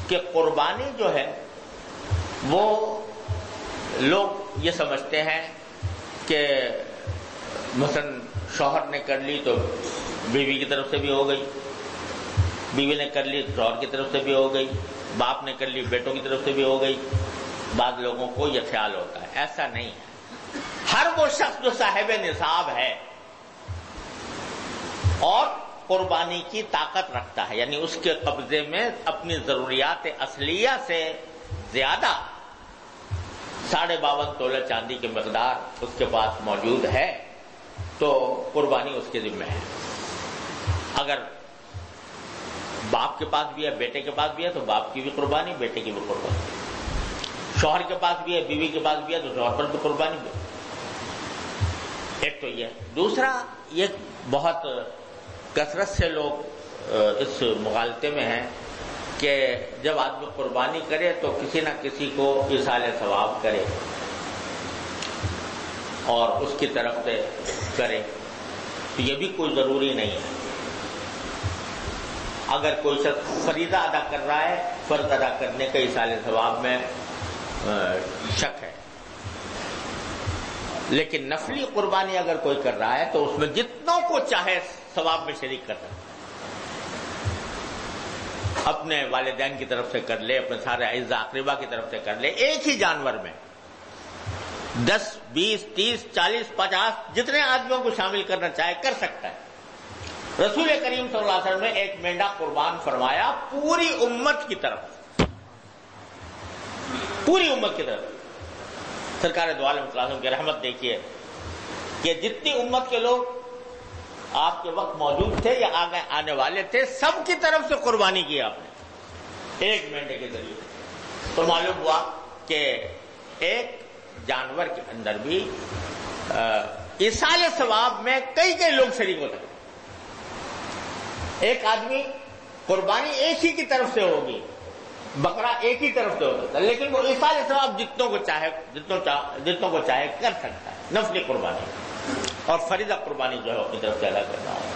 کہ قربانی جو ہے وہ لوگ یہ سمجھتے ہیں کہ مثلا شوہر نے کر لی تو بیوی کی طرف سے بھی ہو گئی، بیوی نے کر لی شوہر کی طرف سے بھی ہو گئی، باپ نے کر لی بیٹوں کی طرف سے بھی ہو گئی. بعض لوگوں کو یہ خیال ہوتا ہے، ایسا نہیں ہے. ہر وہ شخص جو صاحب نصاب ہے اور قربانی کی طاقت رکھتا ہے، یعنی اس کے قبضے میں اپنی ضروریات اصلیہ سے زیادہ 52.5 تولہ چاندی کی مقدار اس کے پاس موجود ہے، تو قربانی اس کے ذمہ ہے. اگر باپ کے پاس بھی ہے، بیٹے کے پاس بھی ہے، تو باپ کی بھی قربانی، بیٹے کی بھی قربانی. شوہر کے پاس بھی ہے، بیوی کے پاس بھی ہے، تو شوہر پر بھی قربانی بھی. ایک تو یہ. دوسرا، یہ بہت کثرت سے لوگ اس مغالطے میں ہیں کہ جب آدمی قربانی کرے تو کسی نہ کسی کو ایصال ثواب کرے اور اس کی طرف سے کرے. تو یہ بھی کوئی ضروری نہیں ہے. اگر کوئی شخص فریضہ ادا کر رہا ہے، فرض ادا کرنے کا ایصال ثواب میں شک ہے، لیکن نفلی قربانی اگر کوئی کر رہا ہے تو اس میں جتنوں کو چاہے ثواب میں شریک کر سکتا ہے. اپنے والدین کی طرف سے کر لے، اپنے سارے اعزاء اقربا کی طرف سے کر لے. ایک ہی جانور میں 10 20 30 40 50 جتنے آدمیوں کو شامل کرنا چاہے کر سکتا ہے. رسول کریم صلی اللہ علیہ وسلم نے ایک مینڈا قربان فرمایا پوری امت کی طرف، پوری امت کی طرف. سرکار دو عالم صلی اللہ علیہ وسلم کی رحمت دیکھیے کہ جتنی امت کے لوگ آپ کے وقت موجود تھے یا آنے والے تھے، سب کی طرف سے قربانی کی آپ نے ایک مینڈے کے ذریعے. تو معلوم ہوا کہ ایک جانور کے اندر بھی ایصال ثواب میں کئی لوگ شریک ہوتے ہیں. ایک آدمی قربانی ایک ہی کی طرف سے ہوگی، بکرا ایک ہی طرف سے ہوتا ہے، لیکن وہ ایصال ثواب جتنوں کو چاہے کر سکتا ہے. نفلی قربانی اور فریضہ قربانی جو ہے اپنی طرف سے ادا کرنا ہوگا.